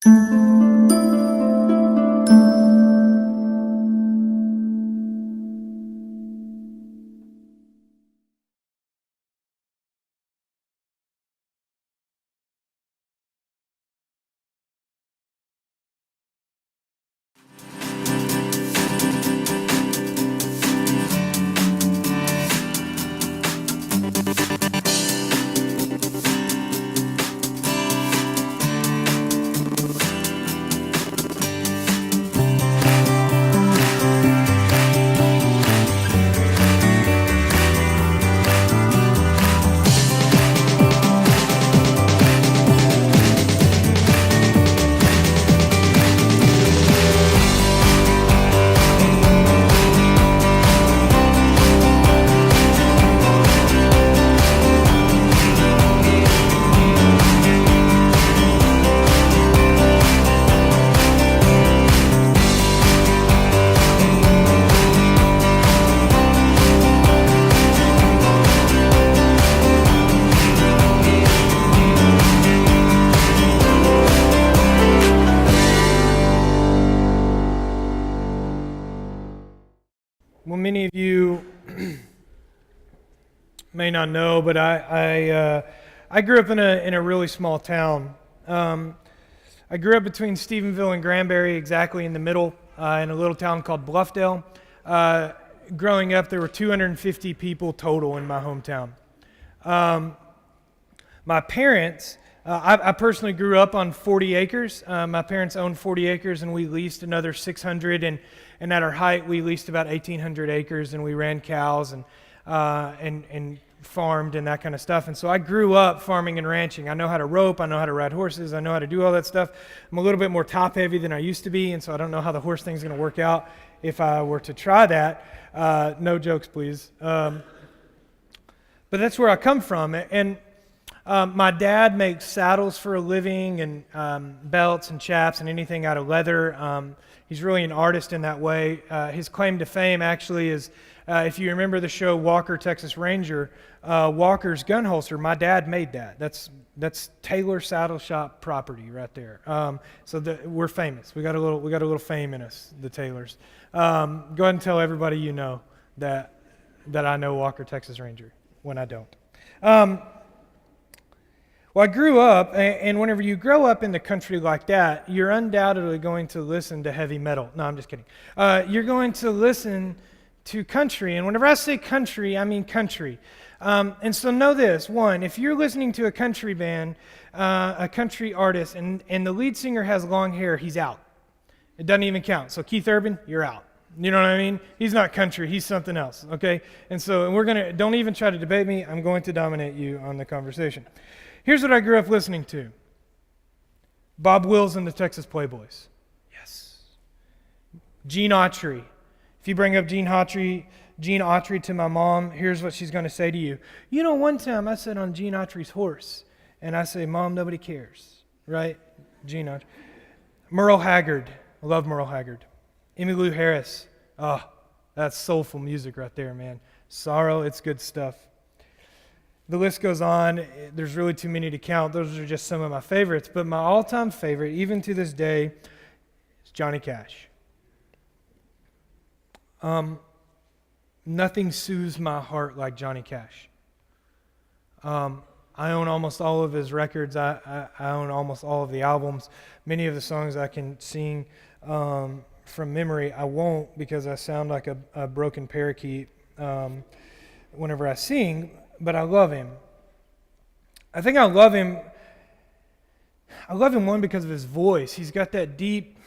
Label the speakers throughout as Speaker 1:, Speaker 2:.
Speaker 1: Well, many of you may not know, but I grew up in a really small town. I grew up between Stephenville and Granbury, exactly in the middle, in a little town called Bluffdale. Growing up, there were 250 people total in my hometown. My parents, I personally grew up on 40 acres. My parents owned 40 acres, and we leased another 600. And at our height, we leased about 1,800 acres, and we ran cows and farmed and that kind of stuff. And so I grew up farming and ranching. I know how to rope. I know how to ride horses. I know how to do all that stuff. I'm a little bit more top-heavy than I used to be, and so I don't know how the horse thing's going to work out if I were to try that. No jokes, please. But that's where I come from. And my dad makes saddles for a living and belts and chaps and anything out of leather. He's really an artist in that way. His claim to fame actually is, if you remember the show Walker, Texas Ranger, Walker's gun holster, my dad made that. That's Taylor Saddle Shop property right there. So we're famous. We got a little fame in us, the Taylors. Go ahead and tell everybody you know that I know Walker, Texas Ranger when I don't. Well, I grew up, and whenever you grow up in the country like that, you're undoubtedly going to listen to heavy metal. No, I'm just kidding. You're going to listen to country, and whenever I say country, I mean country. And so know this. One, if you're listening to a country band, a country artist, and the lead singer has long hair, he's out. It doesn't even count. So Keith Urban, you're out. You know what I mean? He's not country. He's something else, okay? And so don't even try to debate me. I'm going to dominate you on the conversation. Here's what I grew up listening to. Bob Wills and the Texas Playboys. Yes. Gene Autry. If you bring up Gene Autry to my mom, here's what she's going to say to you. You know, one time I sat on Gene Autry's horse, and I say, Mom, nobody cares, right? Gene Autry. Merle Haggard. I love Merle Haggard. Emmylou Harris. Oh, that's soulful music right there, man. Sorrow, it's good stuff. The list goes on. There's really too many to count. Those are just some of my favorites. But my all-time favorite, even to this day, is Johnny Cash. Nothing soothes my heart like Johnny Cash. I own almost all of his records. I own almost all of the albums. Many of the songs I can sing from memory. I won't because I sound like a broken parakeet whenever I sing. But I love him. I think I love him. One, because of his voice. He's got that deep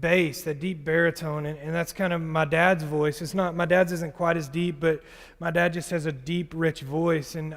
Speaker 1: bass, that deep baritone, and that's kind of my dad's voice. It's not, my dad's isn't quite as deep, but my dad just has a deep, rich voice, and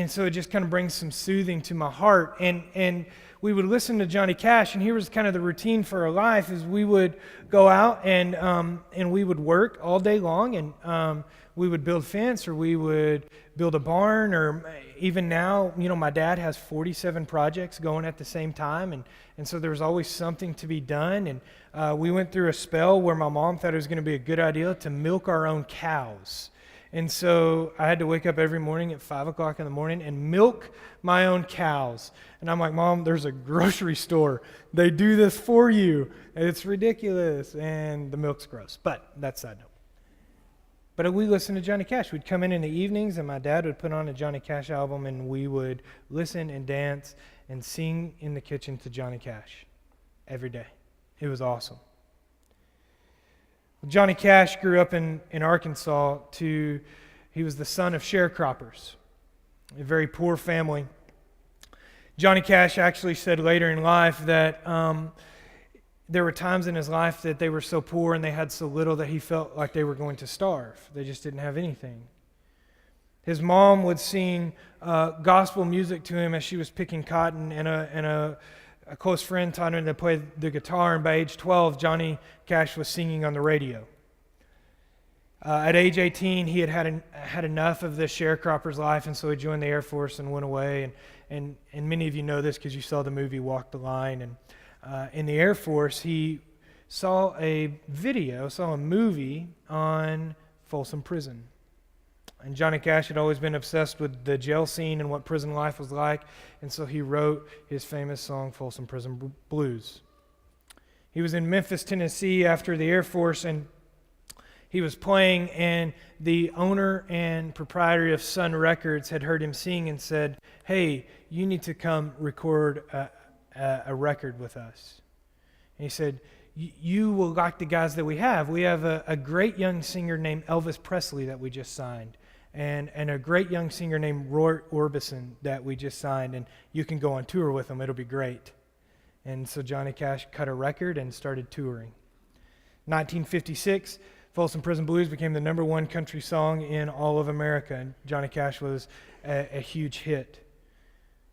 Speaker 1: so it just kind of brings some soothing to my heart. And we would listen to Johnny Cash, and here was kind of the routine for our life: is we would go out and we would work all day long, and we would build fence, or we would build a barn, or even now, you know, my dad has 47 projects going at the same time, and so there was always something to be done. And we went through a spell where my mom thought it was going to be a good idea to milk our own cows. And so I had to wake up every morning at 5 o'clock in the morning and milk my own cows. And I'm like, Mom, there's a grocery store. They do this for you. It's ridiculous. And the milk's gross. But that's side note. But we listened to Johnny Cash. We'd come in the evenings, and my dad would put on a Johnny Cash album, and we would listen and dance and sing in the kitchen to Johnny Cash every day. It was awesome. Johnny Cash grew up in Arkansas. He was the son of sharecroppers, a very poor family. Johnny Cash actually said later in life that there were times in his life that they were so poor and they had so little that he felt like they were going to starve. They just didn't have anything. His mom would sing gospel music to him as she was picking cotton, and a close friend taught him to play the guitar, and by age 12, Johnny Cash was singing on the radio. At age 18, he had enough of the sharecropper's life, and so he joined the Air Force and went away. And many of you know this because you saw the movie Walk the Line. And in the Air Force, he saw a movie on Folsom Prison. And Johnny Cash had always been obsessed with the jail scene and what prison life was like, and so he wrote his famous song, Folsom Prison Blues. He was in Memphis, Tennessee after the Air Force, and he was playing, and the owner and proprietor of Sun Records had heard him sing and said, "Hey, you need to come record a record with us." And he said, "You will like the guys that we have. We have a great young singer named Elvis Presley that we just signed, and a great young singer named Roy Orbison that we just signed, and you can go on tour with them. It'll be great." And so Johnny Cash cut a record and started touring. 1956, Folsom Prison Blues became the #1 country song in all of America, and Johnny Cash was a huge hit.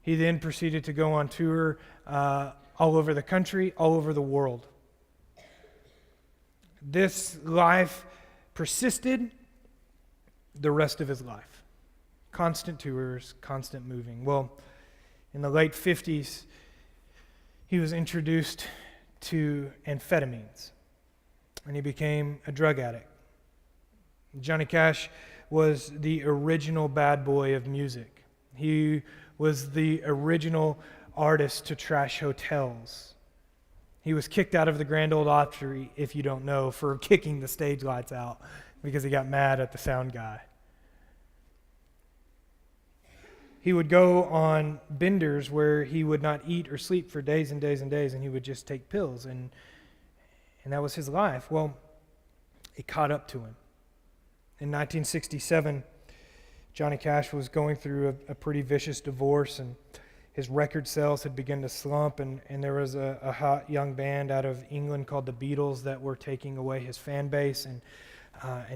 Speaker 1: He then proceeded to go on tour all over the country, all over the world. This life persisted the rest of his life. Constant tours, constant moving. Well, in the late 50s, he was introduced to amphetamines, and he became a drug addict. Johnny Cash was the original bad boy of music. He was the original artist to trash hotels. He was kicked out of the Grand Ole Opry, if you don't know, for kicking the stage lights out because he got mad at the sound guy. He would go on benders where he would not eat or sleep for days and days and days, and he would just take pills, and that was his life. Well, it caught up to him. In 1967, Johnny Cash was going through a pretty vicious divorce, and his record sales had begun to slump, and there was a hot young band out of England called the Beatles that were taking away his fan base, and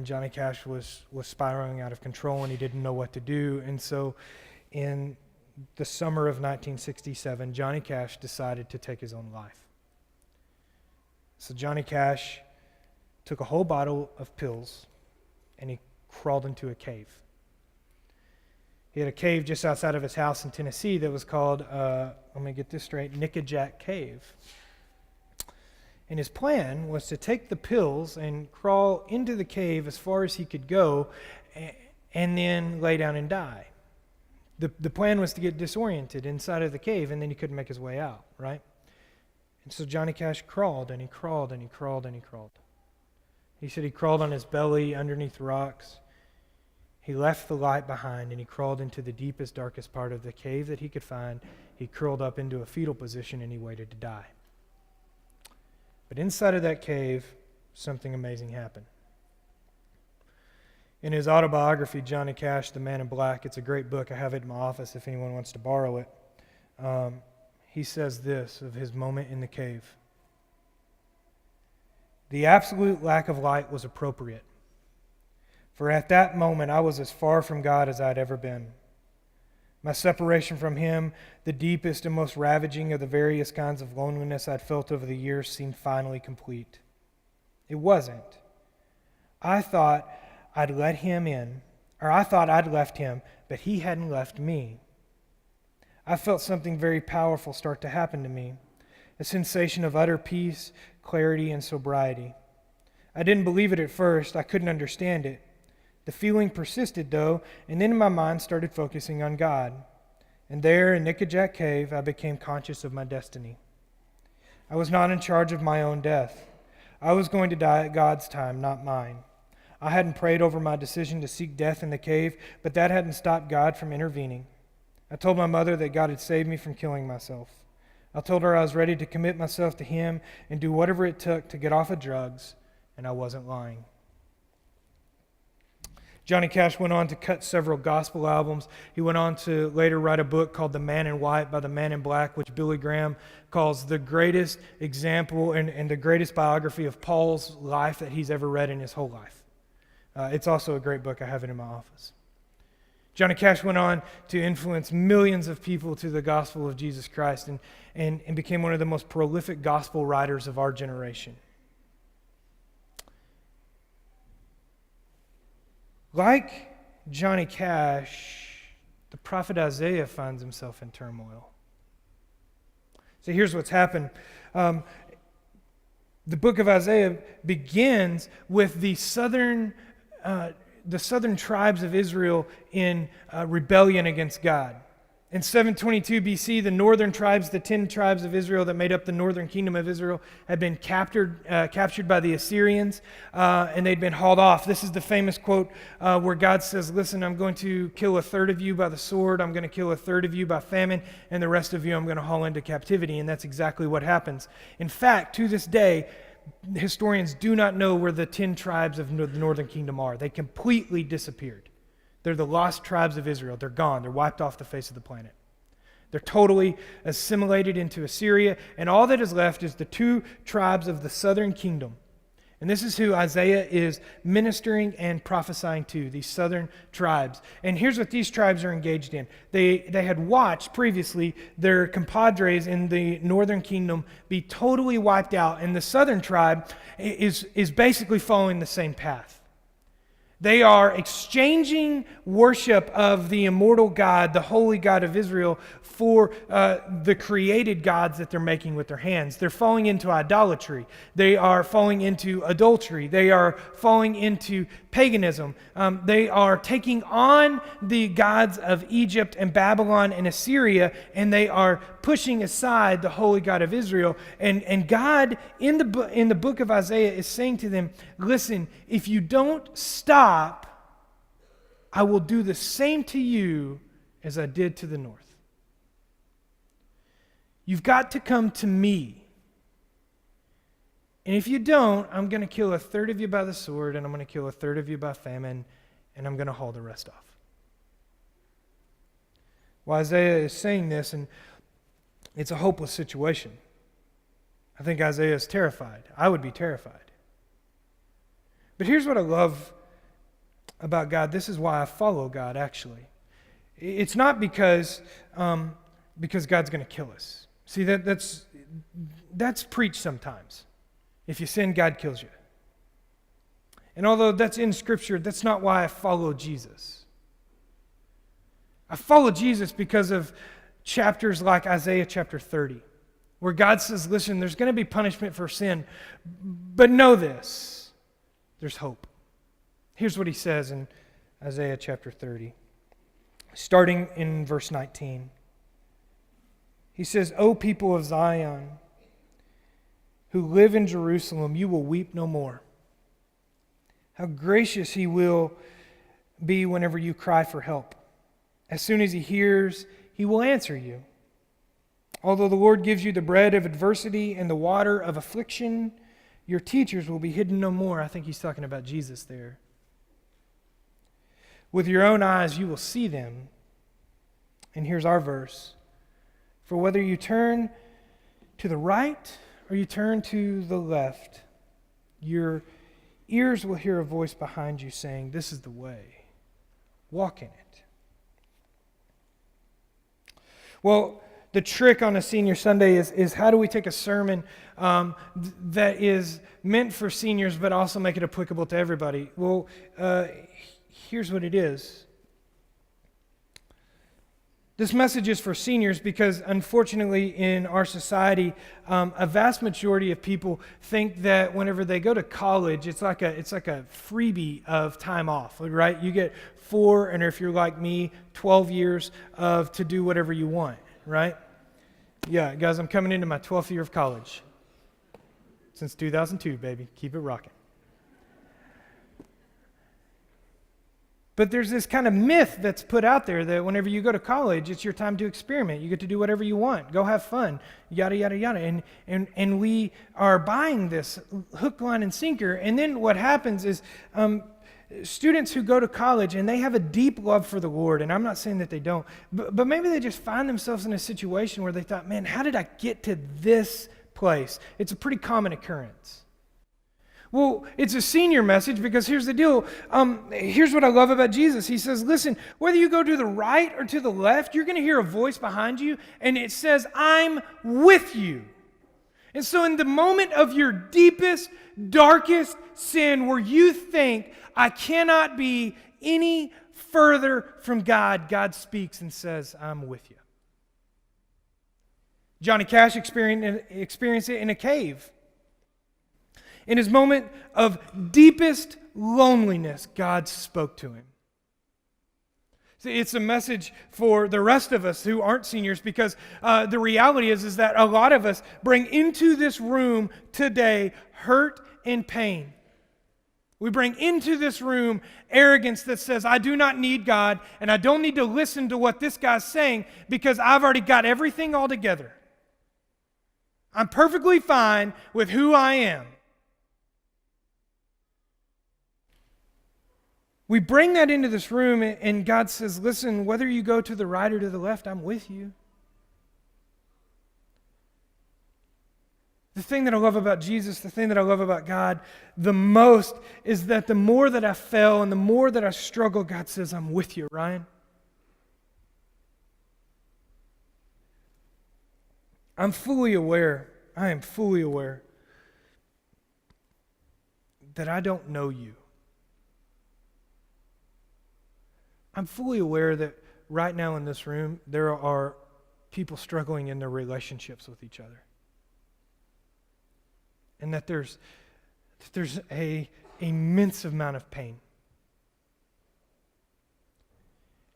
Speaker 1: Johnny Cash was spiraling out of control, and he didn't know what to do. And so in the summer of 1967, Johnny Cash decided to take his own life. So Johnny Cash took a whole bottle of pills, and he crawled into a cave. He had a cave just outside of his house in Tennessee that was called, let me get this straight, Nickajack Cave. And his plan was to take the pills and crawl into the cave as far as he could go and then lay down and die. The plan was to get disoriented inside of the cave, and then he couldn't make his way out, right? And so Johnny Cash crawled, and he crawled, and he crawled, and he crawled. He said he crawled on his belly underneath rocks. He left the light behind, and he crawled into the deepest, darkest part of the cave that he could find. He curled up into a fetal position, and he waited to die. But inside of that cave, something amazing happened. In his autobiography, Johnny Cash, The Man in Black, it's a great book. I have it in my office if anyone wants to borrow it. He says this of his moment in the cave. "The absolute lack of light was appropriate. For at that moment, I was as far from God as I'd ever been. My separation from Him, the deepest and most ravaging of the various kinds of loneliness I'd felt over the years, seemed finally complete. It wasn't. I thought I'd let Him in, or I thought I'd left Him, but He hadn't left me. I felt something very powerful start to happen to me, a sensation of utter peace, clarity, and sobriety. I didn't believe it at first. I couldn't understand it. The feeling persisted, though, and then my mind started focusing on God. And there in Nickajack Cave, I became conscious of my destiny. I was not in charge of my own death. I was going to die at God's time, not mine. I hadn't prayed over my decision to seek death in the cave, but that hadn't stopped God from intervening. I told my mother that God had saved me from killing myself. I told her I was ready to commit myself to Him and do whatever it took to get off of drugs, and I wasn't lying. Johnny Cash went on to cut several gospel albums. He went on to later write a book called The Man in White by the Man in Black, which Billy Graham calls the greatest example and the greatest biography of Paul's life that he's ever read in his whole life. It's also a great book. I have it in my office. Johnny Cash went on to influence millions of people to the gospel of Jesus Christ and became one of the most prolific gospel writers of our generation. Like Johnny Cash, the prophet Isaiah finds himself in turmoil. So here's what's happened. The book of Isaiah begins with the southern tribes of Israel in rebellion against God. In 722 BC, the northern tribes, the 10 tribes of Israel that made up the northern kingdom of Israel, had been captured by the Assyrians, and they'd been hauled off. This is the famous quote where God says, "Listen, I'm going to kill a third of you by the sword, I'm going to kill a third of you by famine, and the rest of you I'm going to haul into captivity." And that's exactly what happens. In fact, to this day, historians do not know where the 10 tribes of the northern kingdom are. They completely disappeared. They're the lost tribes of Israel. They're gone. They're wiped off the face of the planet. They're totally assimilated into Assyria, and all that is left is the 2 tribes of the southern kingdom. And this is who Isaiah is ministering and prophesying to, these southern tribes. And here's what these tribes are engaged in. They had watched previously their compadres in the northern kingdom be totally wiped out, and the southern tribe is basically following the same path. They are exchanging worship of the immortal God, the holy God of Israel, for the created gods that they're making with their hands. They're falling into idolatry. They are falling into adultery. They are falling into paganism. They are taking on the gods of Egypt and Babylon and Assyria, and they are pushing aside the holy God of Israel. And God, in the book of Isaiah, is saying to them, listen, if you don't stop, I will do the same to you as I did to the north. You've got to come to me. And if you don't, I'm going to kill a third of you by the sword, and I'm going to kill a third of you by famine, and I'm going to haul the rest off. Well, Isaiah is saying this, and it's a hopeless situation. I think Isaiah is terrified. I would be terrified. But here's what I love about God. This is why I follow God, actually. It's not because God's going to kill us. See, that's preached sometimes. If you sin, God kills you. And although that's in Scripture, that's not why I follow Jesus. I follow Jesus because of chapters like Isaiah chapter 30, where God says, listen, there's going to be punishment for sin, but know this, there's hope. Here's what he says in Isaiah chapter 30, starting in verse 19. He says, O people of Zion, who live in Jerusalem, you will weep no more. How gracious he will be whenever you cry for help. As soon as he hears, he will answer you. Although the Lord gives you the bread of adversity and the water of affliction, your teachers will be hidden no more. I think he's talking about Jesus there. With your own eyes you will see them. And here's our verse. For whether you turn to the right or you turn to the left, your ears will hear a voice behind you saying, this is the way. Walk in it. Well, the trick on a senior Sunday is how do we take a sermon that is meant for seniors but also make it applicable to everybody? Well, here's what it is. This message is for seniors because, unfortunately, in our society, a vast majority of people think that whenever they go to college, it's like a freebie of time off, right? You get 4, and if you're like me, 12 years to do whatever you want, right? Yeah, guys, I'm coming into my 12th year of college. Since 2002, baby. Keep it rocking. But there's this kind of myth that's put out there that whenever you go to college, it's your time to experiment. You get to do whatever you want. Go have fun, yada, yada, yada. And we are buying this hook, line, and sinker. And then what happens is students who go to college and they have a deep love for the Lord, and I'm not saying that they don't, but maybe they just find themselves in a situation where they thought, man, how did I get to this place? It's a pretty common occurrence. Well, it's a senior message because here's the deal. Here's what I love about Jesus. He says, listen, whether you go to the right or to the left, you're going to hear a voice behind you, and it says, I'm with you. And so in the moment of your deepest, darkest sin where you think, I cannot be any further from God, God speaks and says, I'm with you. Johnny Cash experienced it in a cave. In his moment of deepest loneliness, God spoke to him. See, it's a message for the rest of us who aren't seniors because the reality is that a lot of us bring into this room today hurt and pain. We bring into this room arrogance that says, I do not need God and I don't need to listen to what this guy's saying because I've already got everything all together. I'm perfectly fine with who I am. We bring that into this room, and God says, listen, whether you go to the right or to the left, I'm with you. The thing that I love about Jesus, the thing that I love about God the most is that the more that I fail and the more that I struggle, God says, I'm with you, Ryan. I am fully aware that I don't know you. I'm fully aware that right now in this room, there are people struggling in their relationships with each other. And that there's an immense amount of pain.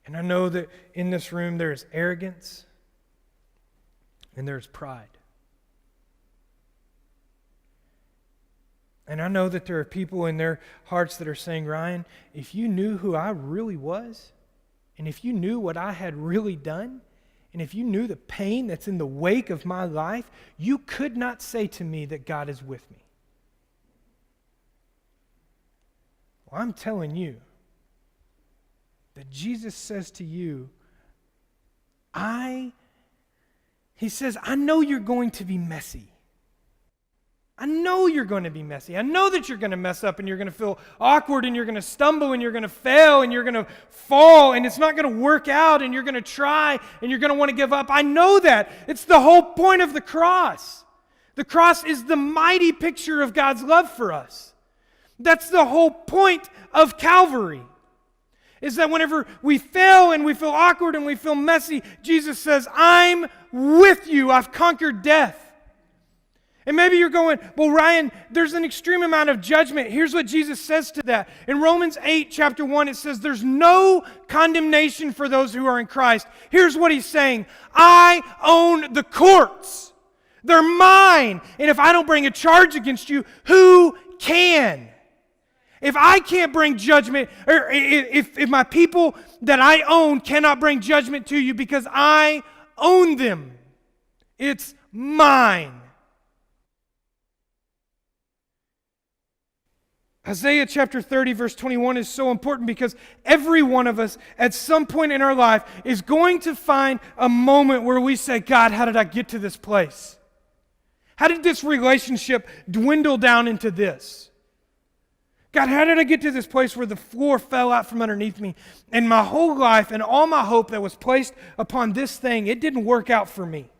Speaker 1: And I know that in this room there is arrogance and there's pride. And I know that there are people in their hearts that are saying, Ryan, if you knew who I really was, and if you knew what I had really done, and if you knew the pain that's in the wake of my life, you could not say to me that God is with me. Well, I'm telling you that Jesus says to you, He says, I know you're going to be messy. I know you're going to be messy. I know that you're going to mess up and you're going to feel awkward and you're going to stumble and you're going to fail and you're going to fall and it's not going to work out and you're going to try and you're going to want to give up. I know that. It's the whole point of the cross. The cross is the mighty picture of God's love for us. That's the whole point of Calvary. Is that whenever we fail and we feel awkward and we feel messy, Jesus says, I'm with you. I've conquered death. And maybe you're going, well, Ryan, there's an extreme amount of judgment. Here's what Jesus says to that. In Romans 8, chapter 1, it says, there's no condemnation for those who are in Christ. Here's what he's saying. I own the courts. They're mine. And if I don't bring a charge against you, who can? If I can't bring judgment, or if my people that I own cannot bring judgment to you because I own them, it's mine. Isaiah chapter 30, verse 21 is so important because every one of us at some point in our life is going to find a moment where we say, God, how did I get to this place? How did this relationship dwindle down into this? God, how did I get to this place where the floor fell out from underneath me and my whole life and all my hope that was placed upon this thing, it didn't work out for me?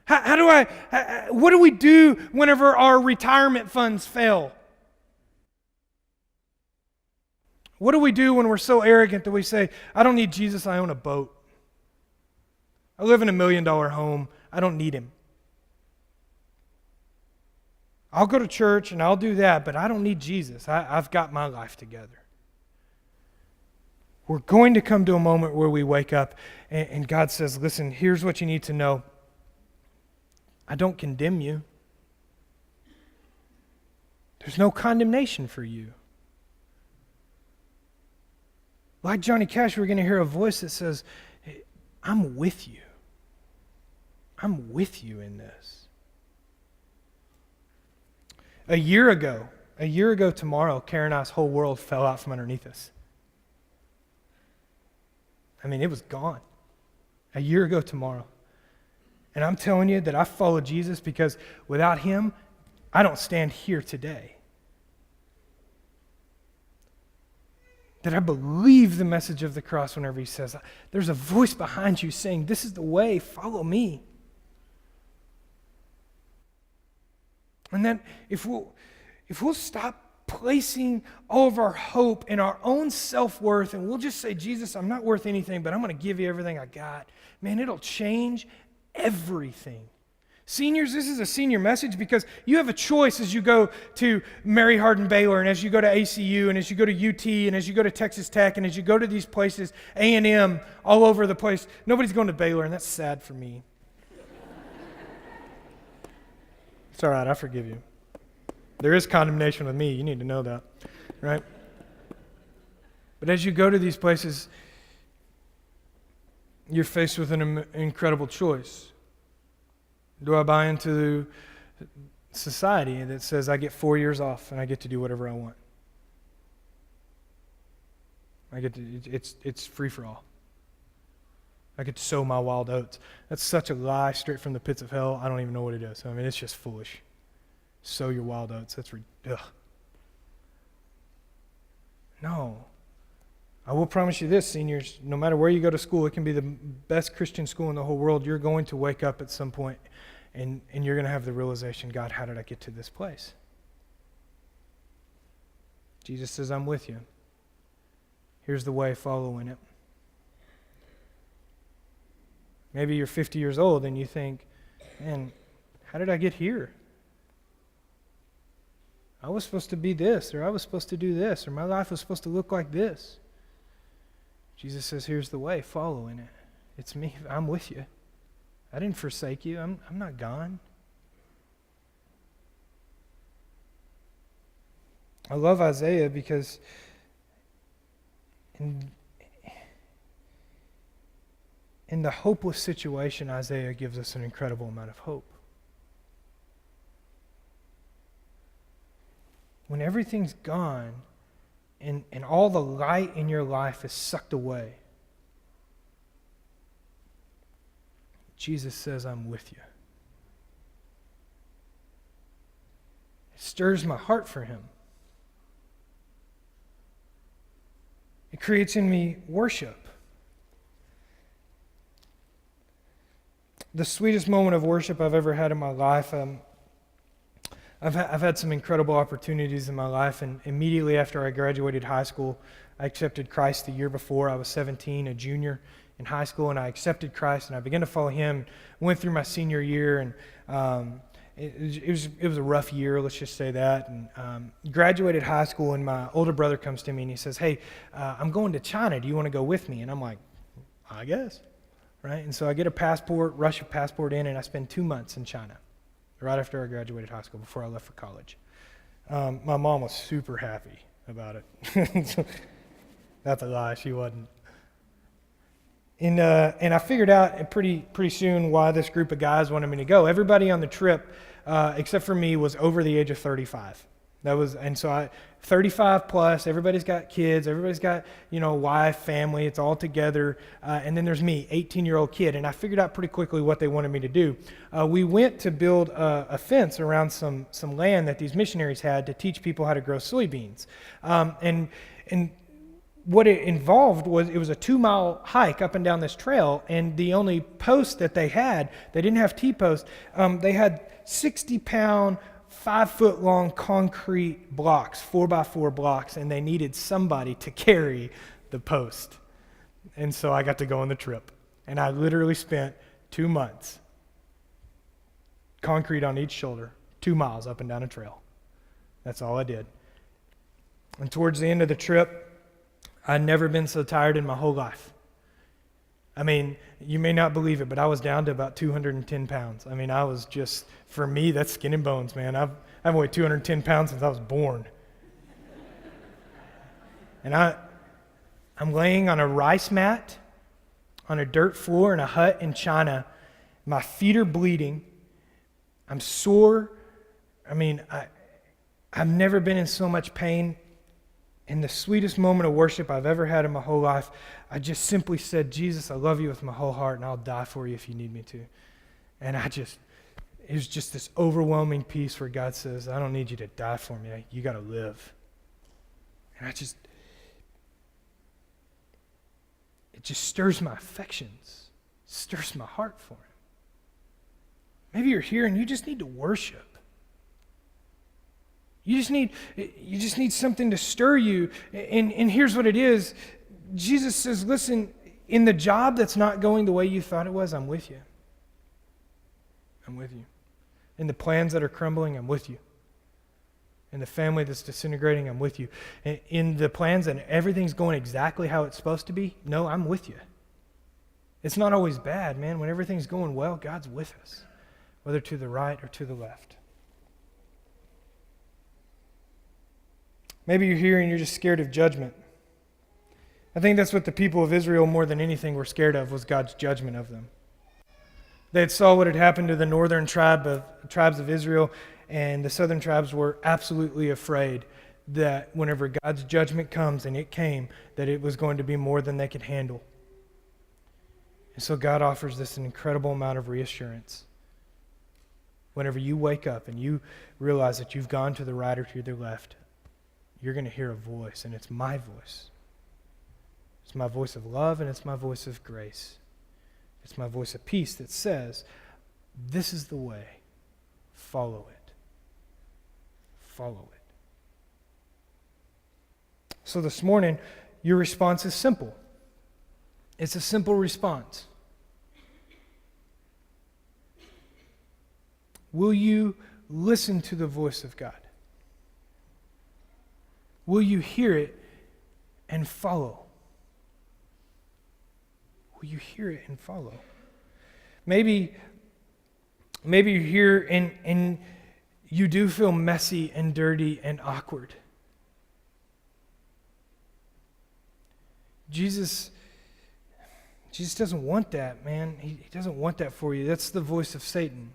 Speaker 1: What do we do whenever our retirement funds fail? What do we do when we're so arrogant that we say, I don't need Jesus, I own a boat. I live in $1 million home, I don't need him. I'll go to church and I'll do that, but I don't need Jesus. I've got my life together. We're going to come to a moment where we wake up and God says, listen, here's what you need to know. I don't condemn you. There's no condemnation for you. Like Johnny Cash, we're going to hear a voice that says, hey, I'm with you. I'm with you in this. A year ago tomorrow, Karen and I's whole world fell out from underneath us. I mean, it was gone. A year ago tomorrow. And I'm telling you that I followed Jesus because without him, I don't stand here today. That I believe the message of the cross whenever he says, there's a voice behind you saying, this is the way, follow me. And then if we'll stop placing all of our hope in our own self-worth and we'll just say, Jesus, I'm not worth anything, but I'm going to give you everything I got, man, it'll change everything. Seniors, this is a senior message because you have a choice as you go to Mary Hardin Baylor and as you go to ACU and as you go to UT and as you go to Texas Tech and as you go to these places, A&M, all over the place. Nobody's going to Baylor, and that's sad for me. It's all right, I forgive you. There is condemnation with me. You need to know that, right? But as you go to these places, you're faced with an incredible choice. Do I buy into society that says I get 4 years off and I get to do whatever I want? It's free for all. I get to sow my wild oats. That's such a lie straight from the pits of hell. I don't even know what it is. I mean, it's just foolish. Sow your wild oats. That's ugh. No. I will promise you this, seniors. No matter where you go to school, it can be the best Christian school in the whole world. You're going to wake up at some point and you're going to have the realization, God, how did I get to this place? Jesus says, I'm with you. Here's the way, follow in it. Maybe you're 50 years old and you think, man, how did I get here? I was supposed to be this, or I was supposed to do this, or my life was supposed to look like this. Jesus says, here's the way, follow in it. It's me, I'm with you. I didn't forsake you, I'm not gone. I love Isaiah because in the hopeless situation, Isaiah gives us an incredible amount of hope. When everything's gone and all the light in your life is sucked away, Jesus says, I'm with you. It stirs my heart for him. It creates in me worship. The sweetest moment of worship I've ever had in my life, I've had some incredible opportunities in my life, and immediately after I graduated high school, I accepted Christ the year before. I was 17, a junior in high school, and I accepted Christ, and I began to follow him. Went through my senior year, and it was a rough year, let's just say that. And graduated high school, and my older brother comes to me, and he says, hey, I'm going to China. Do you want to go with me? And I'm like, I guess, right? And so I get a passport, rush a passport in, and I spend 2 months in China, right after I graduated high school, before I left for college. My mom was super happy about it. That's a lie, she wasn't. And I figured out pretty soon why this group of guys wanted me to go. Everybody on the trip, except for me, was over the age of 35. 35 plus, everybody's got kids, everybody's got, wife, family, it's all together. And then there's me, 18-year-old kid. And I figured out pretty quickly what they wanted me to do. We went to build a fence around some land that these missionaries had to teach people how to grow soybeans. And what it involved was, it was a 2-mile hike up and down this trail, and the only post that they didn't have T-posts, they had 60-pound 5-foot-long concrete blocks, 4x4 blocks, and they needed somebody to carry the post. And so I got to go on the trip. And I literally spent 2 months, concrete on each shoulder, 2 miles up and down a trail. That's all I did. And towards the end of the trip, I'd never been so tired in my whole life. I mean, you may not believe it, but I was down to about 210 pounds. I mean, I was just, for me, that's skin and bones, man. I've weighed 210 pounds since I was born. And I'm laying on a rice mat on a dirt floor in a hut in China. My feet are bleeding. I'm sore. I mean, I've never been in so much pain. In the sweetest moment of worship I've ever had in my whole life, I just simply said, Jesus, I love you with my whole heart, and I'll die for you if you need me to. And it was just this overwhelming peace where God says, I don't need you to die for me. You got to live. And it just stirs my affections, stirs my heart for him. Maybe you're here and you just need to worship. You just need something to stir you. And here's what it is. Jesus says, listen, in the job that's not going the way you thought it was, I'm with you. I'm with you. In the plans that are crumbling, I'm with you. In the family that's disintegrating, I'm with you. In the plans and everything's going exactly how it's supposed to be, no, I'm with you. It's not always bad, man. When everything's going well, God's with us, whether to the right or to the left. Maybe you're here and you're just scared of judgment. I think that's what the people of Israel more than anything were scared of, was God's judgment of them. They had saw what had happened to the northern tribes of Israel, and the southern tribes were absolutely afraid that whenever God's judgment comes, and it came, that it was going to be more than they could handle. And so God offers this an incredible amount of reassurance. Whenever you wake up and you realize that you've gone to the right or to the left, you're going to hear a voice, and it's my voice. It's my voice of love, and it's my voice of grace. It's my voice of peace that says, this is the way. Follow it. Follow it. So this morning, your response is simple. It's a simple response. Will you listen to the voice of God? Will you hear it and follow? Will you hear it and follow? Maybe you're here and you do feel messy and dirty and awkward. Jesus doesn't want that, man. He doesn't want that for you. That's the voice of Satan.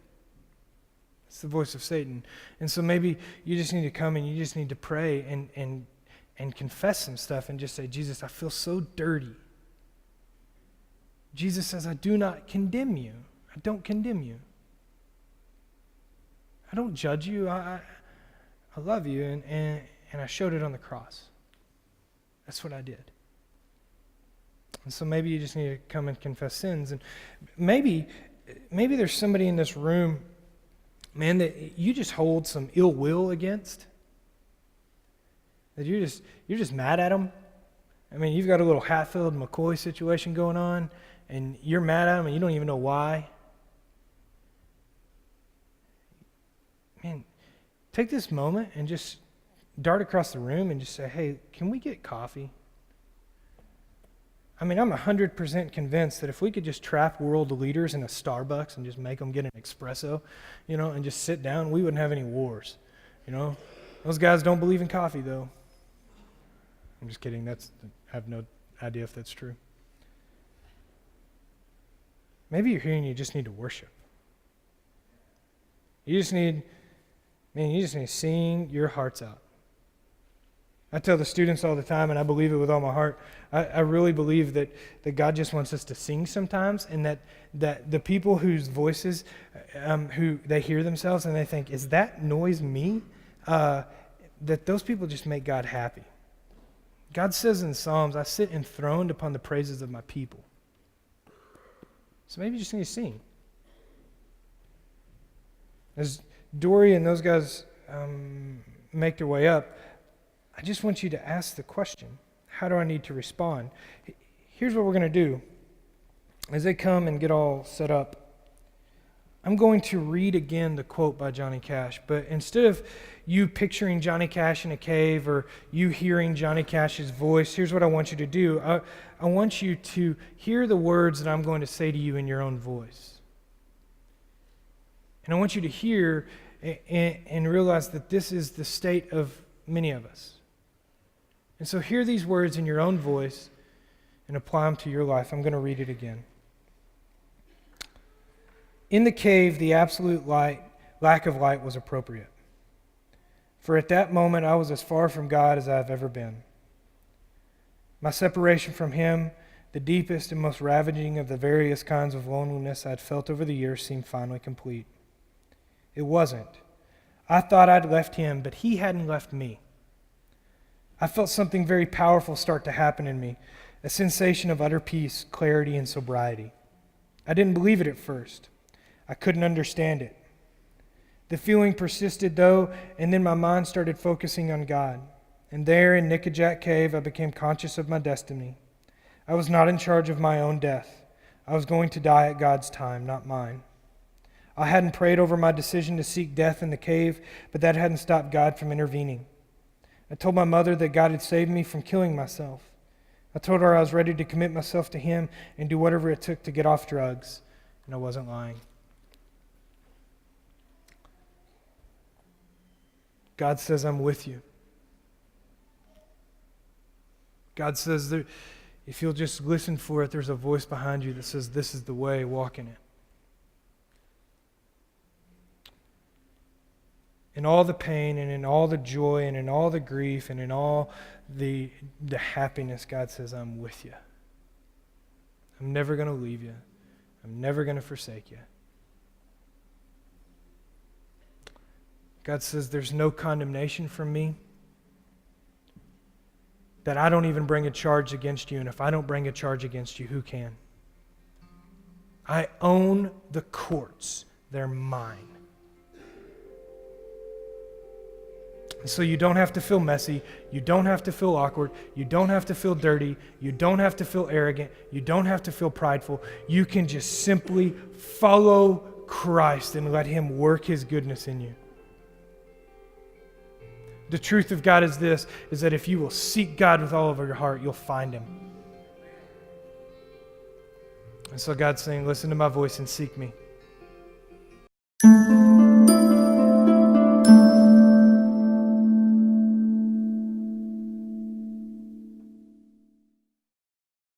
Speaker 1: It's the voice of Satan. And so maybe you just need to come and you just need to pray and confess some stuff and just say, Jesus, I feel so dirty. Jesus says, I do not condemn you. I don't condemn you. I don't judge you. I love you, and I showed it on the cross. That's what I did. And so maybe you just need to come and confess sins. And maybe there's somebody in this room, man, that you just hold some ill will against. That you're just mad at them. I mean, you've got a little Hatfield McCoy situation going on, and you're mad at them, and you don't even know why. Man, take this moment and just dart across the room and just say, hey, can we get coffee? I mean, I'm 100% convinced that if we could just trap world leaders in a Starbucks and just make them get an espresso, and just sit down, we wouldn't have any wars, Those guys don't believe in coffee, though. I'm just kidding. I have no idea if that's true. Maybe you're here and you just need to worship. You just need to sing your hearts out. I tell the students all the time, and I believe it with all my heart, I really believe that God just wants us to sing sometimes, and that the people whose voices, who they hear themselves and they think, is that noise me? That those people just make God happy. God says in Psalms, I sit enthroned upon the praises of my people. So maybe you just need to sing. As Dory and those guys make their way up, I just want you to ask the question, how do I need to respond? Here's what we're going to do. As they come and get all set up, I'm going to read again the quote by Johnny Cash, but instead of you picturing Johnny Cash in a cave or you hearing Johnny Cash's voice, here's what I want you to do. I want you to hear the words that I'm going to say to you in your own voice. And I want you to hear and realize that this is the state of many of us. And so hear these words in your own voice and apply them to your life. I'm going to read it again. In the cave, the absolute lack of light was appropriate. For at that moment, I was as far from God as I have ever been. My separation from Him, the deepest and most ravaging of the various kinds of loneliness I had felt over the years, seemed finally complete. It wasn't. I thought I'd left Him, but He hadn't left me. I felt something very powerful start to happen in me, a sensation of utter peace, clarity, and sobriety. I didn't believe it at first. I couldn't understand it. The feeling persisted, though, and then my mind started focusing on God. And there in Nickajack Cave, I became conscious of my destiny. I was not in charge of my own death. I was going to die at God's time, not mine. I hadn't prayed over my decision to seek death in the cave, but that hadn't stopped God from intervening. I told my mother that God had saved me from killing myself. I told her I was ready to commit myself to Him and do whatever it took to get off drugs, and I wasn't lying. God says, I'm with you. God says, that if you'll just listen for it, there's a voice behind you that says, this is the way, walk in it. In all the pain and in all the joy and in all the grief and in all the happiness, God says, I'm with you. I'm never going to leave you. I'm never going to forsake you. God says there's no condemnation from me, that I don't even bring a charge against you, and if I don't bring a charge against you, who can? I own the courts. They're mine. And so you don't have to feel messy. You don't have to feel awkward. You don't have to feel dirty. You don't have to feel arrogant. You don't have to feel prideful. You can just simply follow Christ and let Him work His goodness in you. The truth of God is this, is that if you will seek God with all of your heart, you'll find Him. And so God's saying, listen to my voice and seek me.